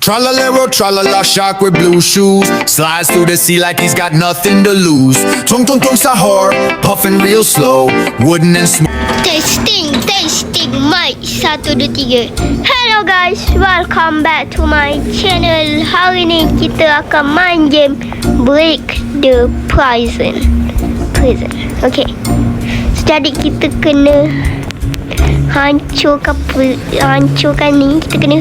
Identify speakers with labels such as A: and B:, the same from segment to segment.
A: Tralalero, tralala, shark with blue shoes. Slides through the sea like he's got nothing to lose. Tung tung tung sahur, puffing real slow. Wooden and smooth.
B: Testing, mic 1, 2, 3. Hello guys, welcome back to my channel. Hari ni kita akan main game Break the Prison. Okay. Jadi kita kena hancurkan ni. Kita kena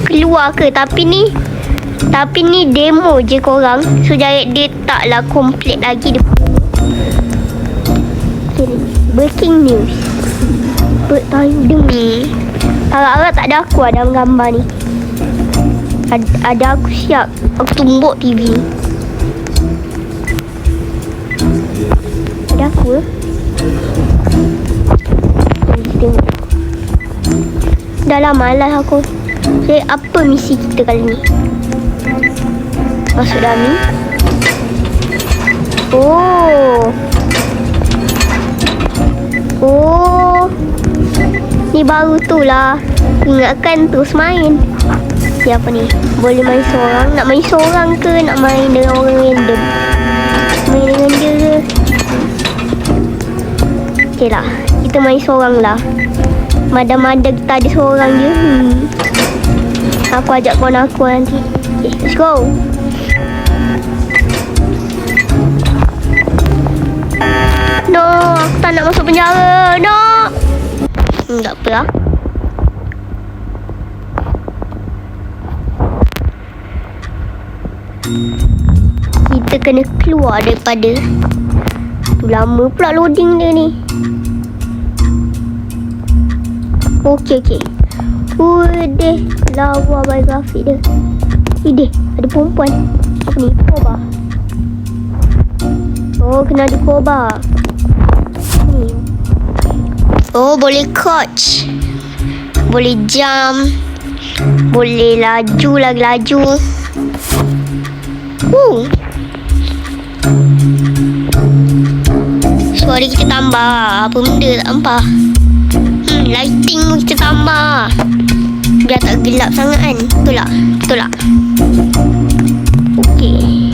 B: keluar ke? Tapi ni demo je korang. So jadi dia taklah complete lagi. Okay, breaking news. Demi harap-harap tak ada aku dalam gambar ni. Ada aku siap. Aku tumbuk TV ni. Ada aku. Tengok. Dah lah malas aku. Jadi apa misi kita kali ni? Masuk dalam ni. Oh, ni baru tu lah. Ingatkan terus main. Siapa ni? Boleh main seorang. Nak main seorang ke nak main dengan orang random? Main dengan dia ke? Okay lah, kita main seorang lah. Mada-mada kita ada seorang je. Aku ajak kawan aku nanti. Okay, let's go. No, aku tak nak masuk penjara. No. Tak apa lah. Kita kena keluar daripada tu. Lama pula loading dia ni. Okey. Deh, lawa grafik dia. Deh, ada perempuan. Apa ni? Koba. Oh, kena ada koba. Ni. Oh, boleh coach. Boleh jump. Boleh laju. Suara kita tambah. Apa benda tak nampak? Lighting pun kita tambah. Biar tak gelap sangat kan. Betul tak? Okey.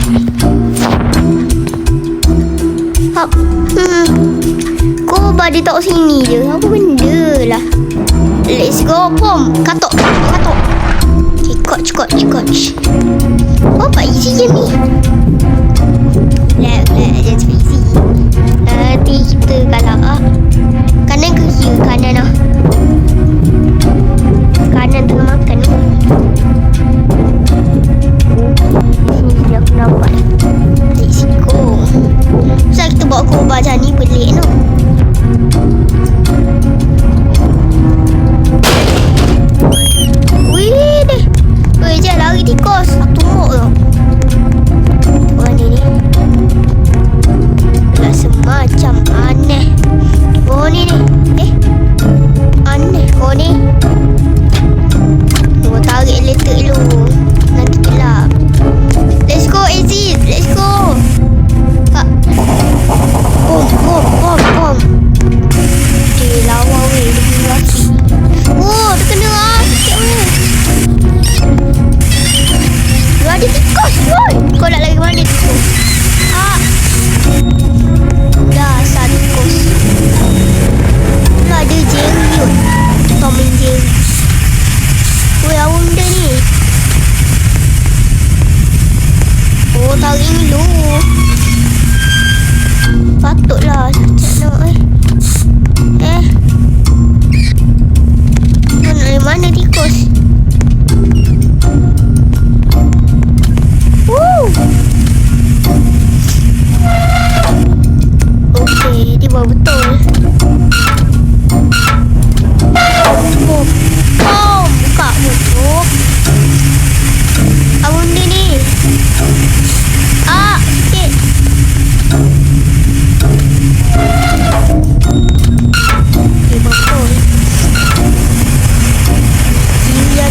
B: Koba dia tak sini je. Apa benda lah. Let's go. Pom. Katok. Okay, coach. Apa isi game ni? Just easy. Nanti kita kalah. Kanan ke kiri? Kanan lah. Kanan tengah makan tu. Sini aku nampak. Let's go. Kenapa kita bawa koba macam ni? Pelik tu. Wih deh. Jap lari tikus. Aku tumbuk tu. Mana ni? Dah semacam aneh. Oh ni. Aneh kau ni. Tarik letak dulu. Nanti gelap. Let's go Aziz. Let's go. Bom. Dia lawa weh. Dia punya laki. Oh, dia kena lah. Sikit weh. Dia ada tikus weh. Kau nak lari mana tikus? Dasar tikus. Dia ada Jerry tu. Tom and Jerry. Weh, apa benda ni? Oh, tarik ni dulu. Patutlah. Sekejap nak Kau nak dari mana tikus? Okey, dia buat betul. Buka mulut. Apa benda ni? Sikit. Okay, betul. Kiri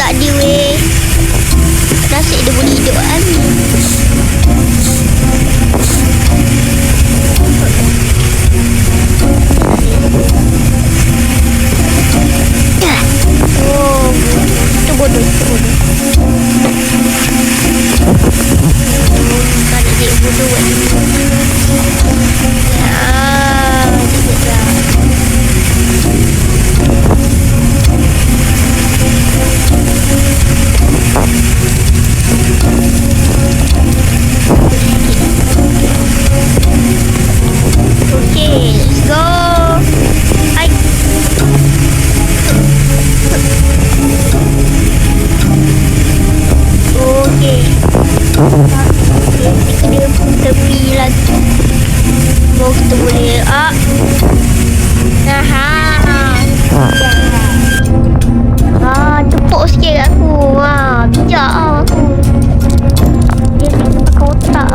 B: tak ada weh. Nasib dia boleh hidup kan. Oh, itu bodoh. Tak ada dia bodoh buat ni. Okay, let's go. Hai. Okay. Kita kena tepi lagi. Baru kita boleh. Tepuk sikit kat aku. Bijak aku. Dia kena pakai otak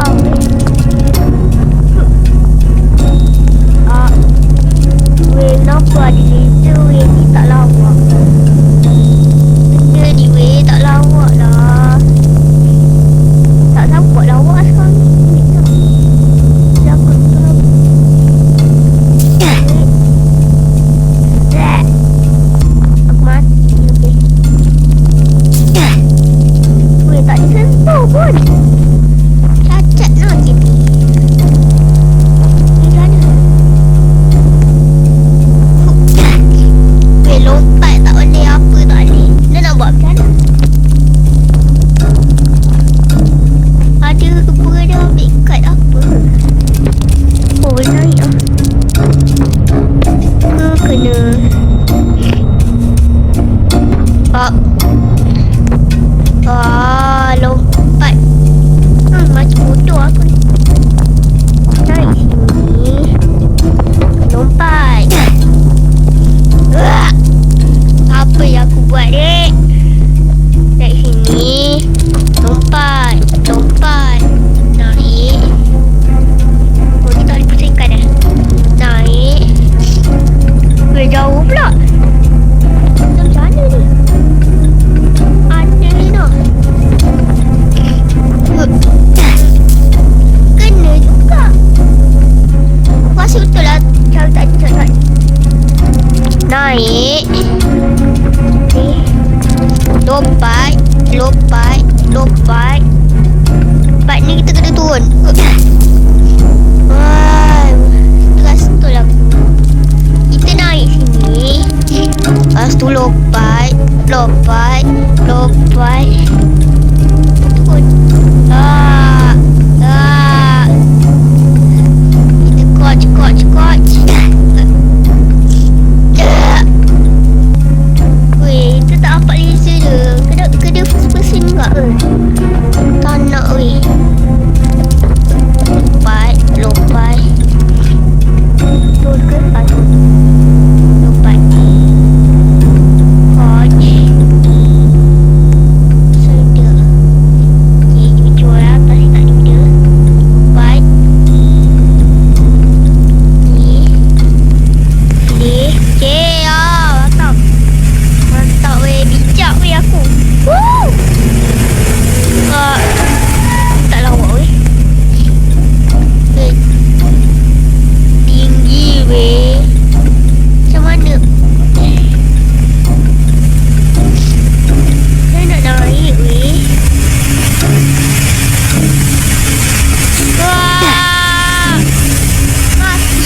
B: weh, kenapa ada laser weh? Ni tak lawak. Benda ni weh, tak lawak lah. Tak nampak lawak sekarang ni. Siapa tu? Aku mati lebih. Weh, tak disentuh pun. Cacat lah kita. Lompat tak boleh, apa tak boleh. Dia nak buat macam mana? Ada ke dia ambil kad apa? Oh, boleh naik lah. Kena lompat. Macam bodoh aku ni. Naik sini. Lompat. Apa yang aku buat dek? Naik sini. Lompat. Naik. Oh, kita boleh pusingkan dah. Naik. Boleh jauh pula. Macam mana ni? Ada ni nak. Kena juga. Rasa betul lah. Cara tadi. Naik. Lompat. Lepas ni kita kena turun. Terus tu lah. Kita naik sini. Lepas tu lompat. Turun. Kita coach. Weh, kita tak dapat laser dia. Kena first person juga ke? Tak nak weh. Lompat. Turun ke? Lompat. Coach. Sedar. Okay, kita jual atas tak ada. Lompat. Ni. Okay, mantap weh, bijak weh aku. Woo! Tak lawak weh. Tinggi weh. Macam mana? Saya nak naik weh. Wah! Mati.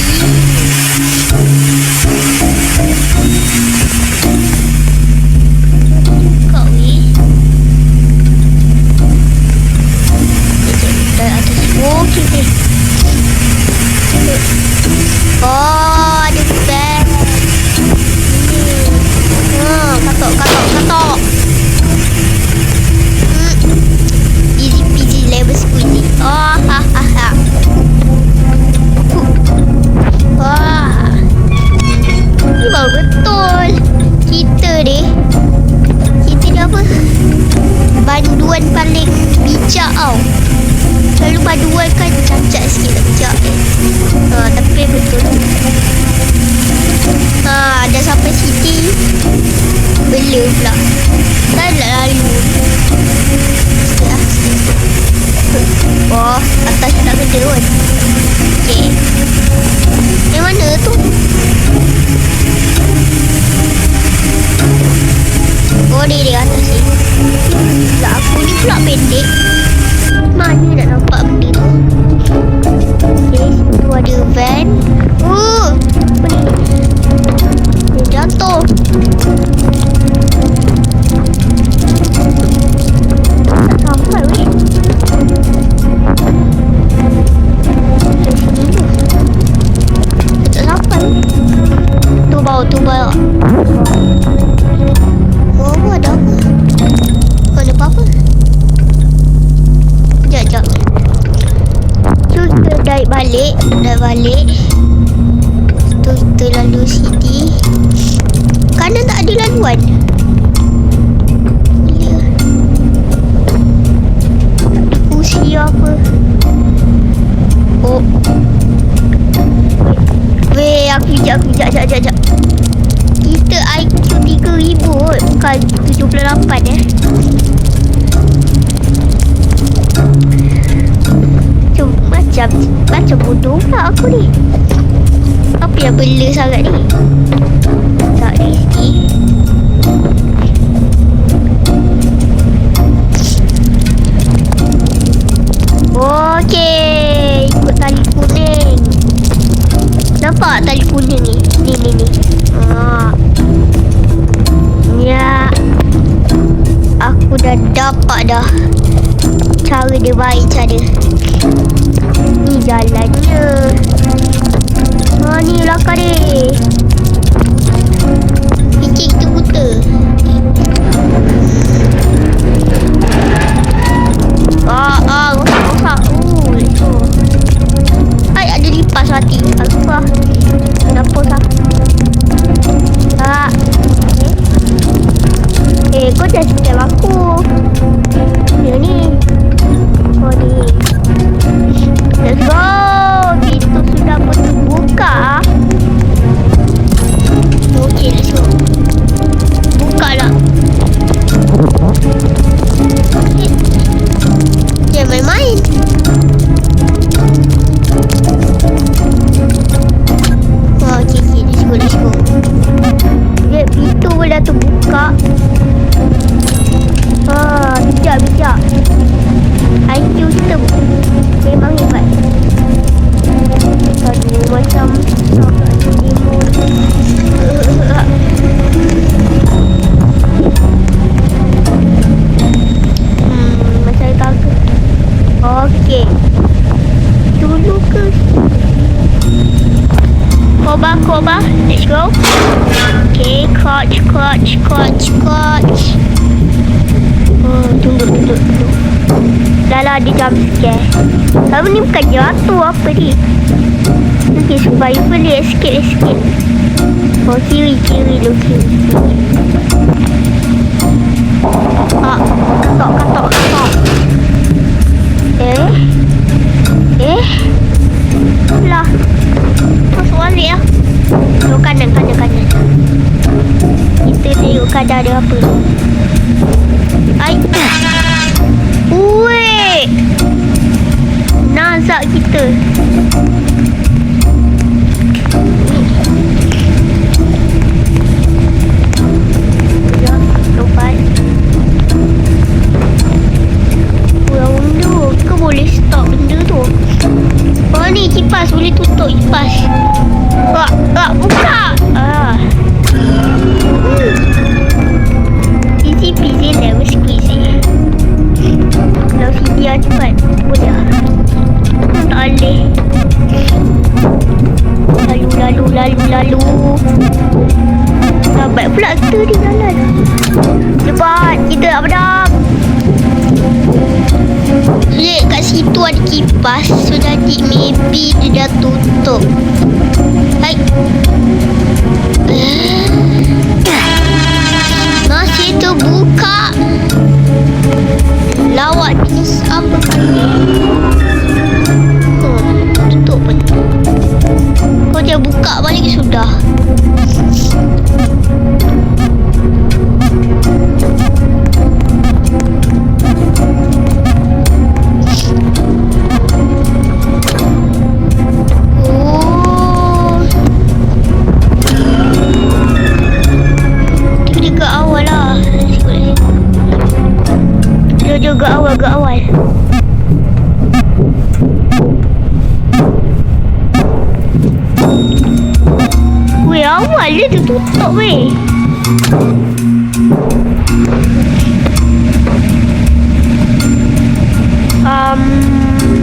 B: Kau weh. Oh, okay. Oh, ada bag. Katok. Easy peasy level squeezy. Oh, ha. Wah. Ini baru betul. Kita ni apa? Banduan paling bijak tau. Selalu banduan kan cacat sikit tak bijak tapi betul. Dah sampai sini. Bela pula. Kan nak lalu. Oh, atas tak kena pun. Okey. Yang mana tu? Oh, dia atas ni. Tak, aku ni pula pendek. Mana nak nampak benda tu? Okey, situ ada van. Apa ni? Dia jatuh. Tak sampai weh. Tak sampai weh. Tu bawah. Oh, ada apa? Ada apa-apa? Sekejap. Kita naik balik. Tu kita lalu sini. Kanan tak ada laluan. Boleh. Tak ada kursi apa. Oh. Weh, aku sekejap. Kita IQ 3,000 bukan 78 Macam bodoh pula aku ni. Apa yang bela sangat ni? Tak ada sini. Okey, ikut tali kuning. Nampak tali kuning ni? Ni. Ya. Aku dah dapat dah. Cara dia baik cara. Ni jalannya. Ni lakar dia. Icik kita buta. Rosak. Hai, ada lipas hati. Alfa. Kenapa sah? Kau dah scam aku. Ni. Oh, ni. Let's go. Pintu sudah pun terbuka. Okay, let's go. Buka lah. Okay, main-main. Okay, let's go. Lihat pintu pun dah terbuka. Bijak. IQ kita memang hebat. Tadi macam macam takut. Okey. Dulu ke? Koba. Let's go. Okay, crouch. Tunggu. Dah lah ada jump scare. Kamu ni bukan jatuh apa ni? Okay, survival dia escape. Oh, kiri. Katok. Lah. Masuk balik lah. Tengok kanan. Kita tengok kadar ada apa. Weh, nazak kita. Ya, lompat. Pulang benda ke boleh stop benda tu? Oh ni kipas, boleh tutup kipas. Buka. Easy never squeezy. Kalau sini lah cepat. Boleh lah. Tak boleh. Lalu. Lambat pula kita di jalan. Cepat. Kita nak pedang. Lihat kat situ ada kipas. So jadi maybe dia dah tutup. Hai. Masih terbuka. Lawak ni apa kali? Tutup pun. Kau dia buka balik sudah. Jom ke awal. Weh, awal dia tertutup weh.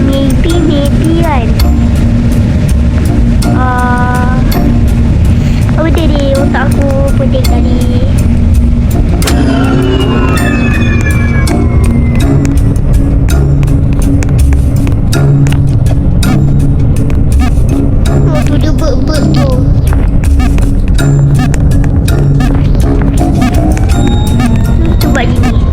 B: Maybe kan. Apa dia otak aku pening tadi. Oh tu dia ber tu. Tu buat gini.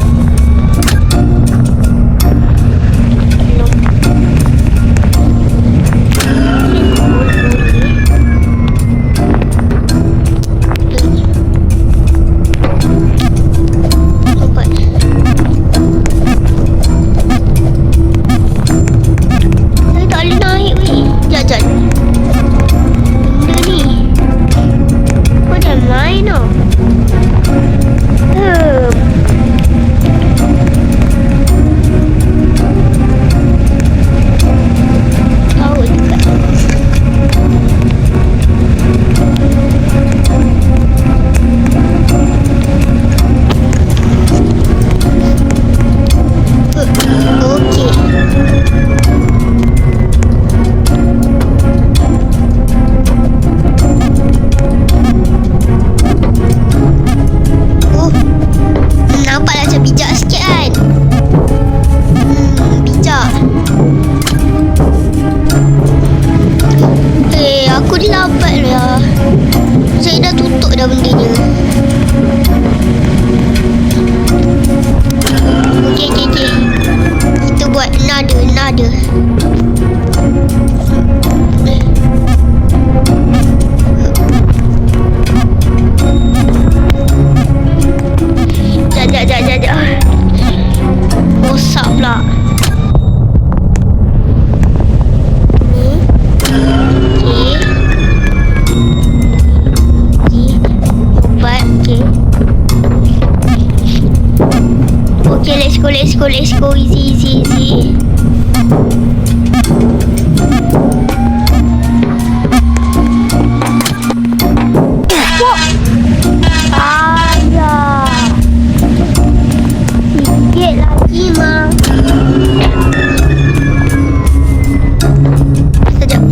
B: Nada. Jap. Rosak pula. Okay, let's go. Easy. Sikit lagi mah. Sekejap.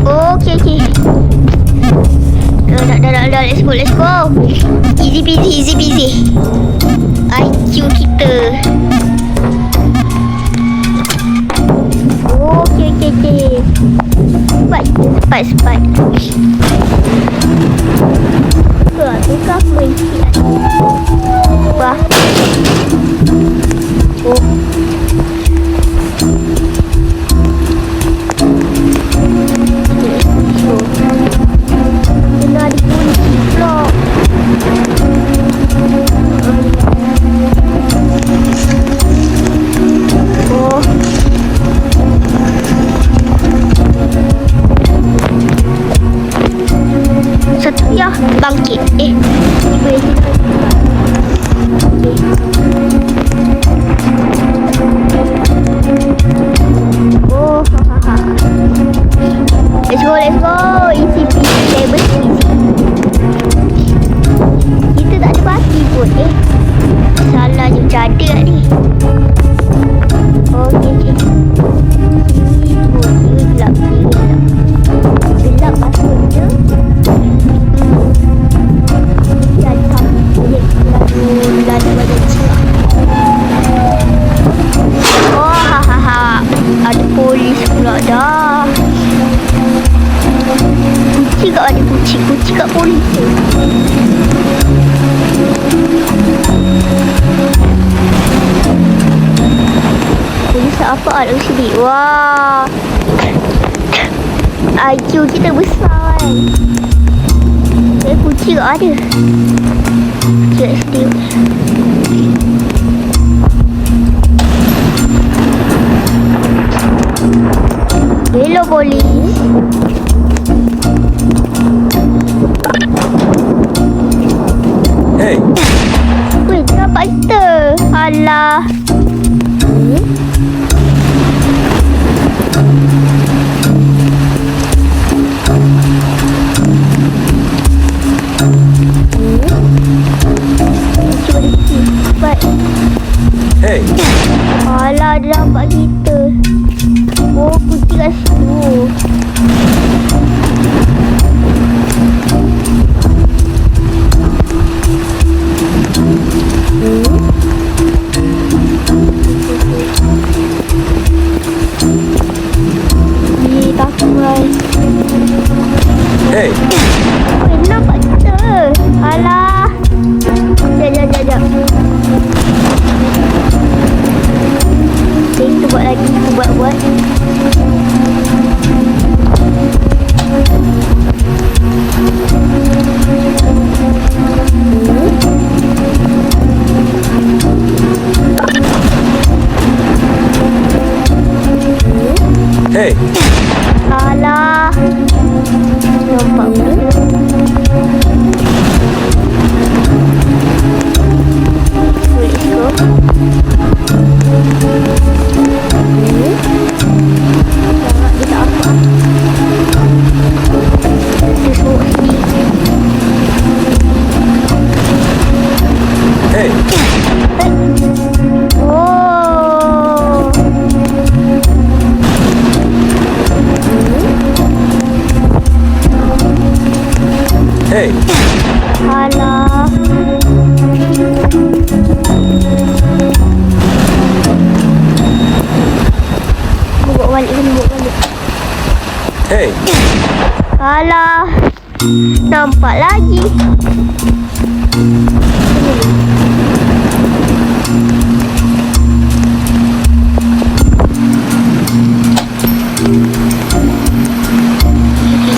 B: Okay. Dah. Let's go. Easy peasy. IQ kita. Okay. Cepat. Tukar mencik. Wah. Oh. Kena dikunci pula. Oh. Satu ya, bangkit. Boleh. Oh, Let's go. Easy peasy, lemon squeezy. Kita tak ada baki pun. Salah je macam ada kat ni. Okay. Gelap maksudnya. Dan kami boleh lalu badan cerah. Oh, ada polis pula dah. Kucing kat mana kucing? Kucing kat polis tu. Polis apa ada sini? Wah. IQ kita besar kan. Kucing kat ada. Kucing kat sini. Hello polis. Hey. Weh, kenapa kita? Alah.
C: Hey,
B: Alah, dia nampak kita. Oh, putih kat situ. Takut.
C: hey,
B: Dia nampak kita. Alah. Sekejap. Okay, kita buat lagi. Kita buat.
C: hey,
B: Alah. Nampak ke? Let's go. Dia tak apa. Dia suruh sini.
C: hey,
B: Oh.
C: hey,
B: Alah. Buat balik.
C: hey,
B: Alah. Nampak lagi.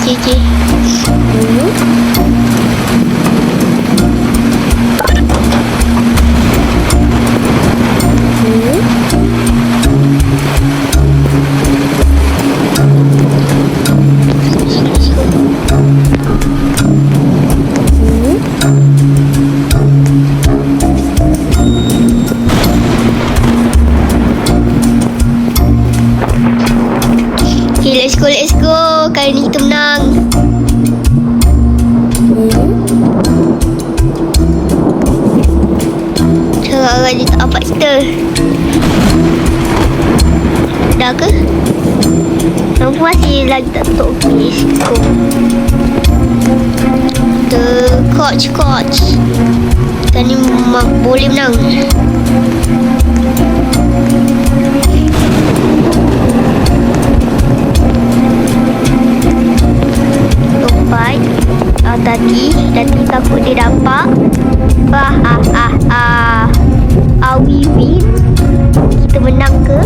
B: Okay. Okay, let's go. Kali ni kita menang. Sekarang dia tak dapat kita. Dah ke? Nampak masih lagi tak tutup. Okay, let's go. The coach. Kita ni boleh menang. Lompat. Tadi takut dia dapat. Are we win? Kita menang ke?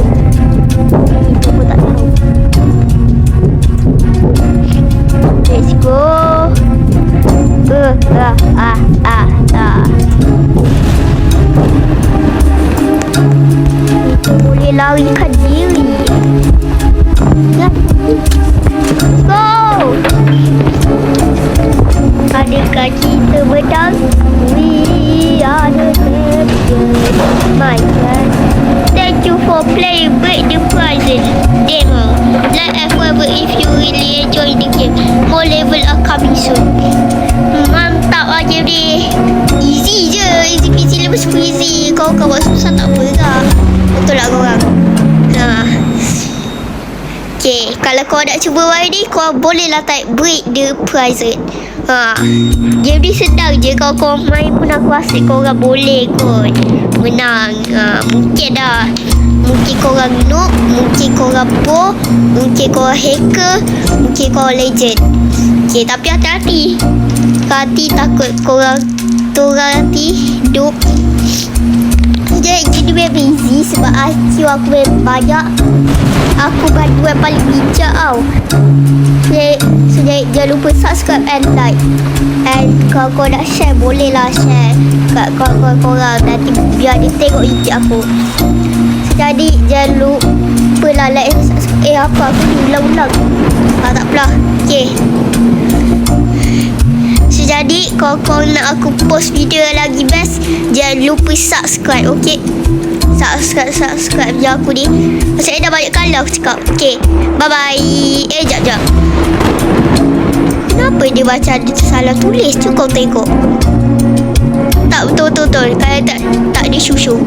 B: Kita pun tak tahu. Let's go. Kita boleh larikan diri. Let's go. Adakah kita menang? We are the champions, my friend. Thank you for playing Break the Prizes demo. Like and forever if you really enjoy the game. More level are coming soon. Mantap lah game ni. Easy je. Easy peasy level squeezy. Kau buat susah tak apa lah. Betul lah korang. Okay, kalau kau nak cuba hari ni, kau bolehlah type Break the Prizes. Game ni sedang je. Kalau kau main pun aku rasa korang boleh kot menang. Mungkin dah. Mungkin korang noob, mungkin korang pro, mungkin korang hacker, mungkin korang legend. Okay, tapi hati-hati. Hati takut korang nanti noob. Jadi memang easy sebab IQ aku memang banyak. Aku bantu yang paling bijak tau. So jangan lupa subscribe and like. And kalau kau nak share, bolehlah share kat kawan-kawan korang. Nanti biar dia tengok YouTube aku. So jadi jangan lupa lah like and subscribe. Apa aku ni ulang-ulang. Tak apalah. Okay. So jadi kalau kau nak aku post video lagi best, jangan lupa subscribe. Okay. Subscribe je aku ni. Pasal dah banyak kali aku cakap. Okay, bye-bye. Jap. Kenapa dia baca ada salah tulis tu, kau tengok? Tak betul-betul. Kalau tak ada susu.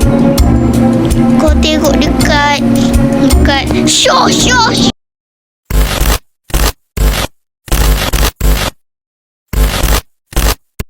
B: Kau tengok dekat Shush.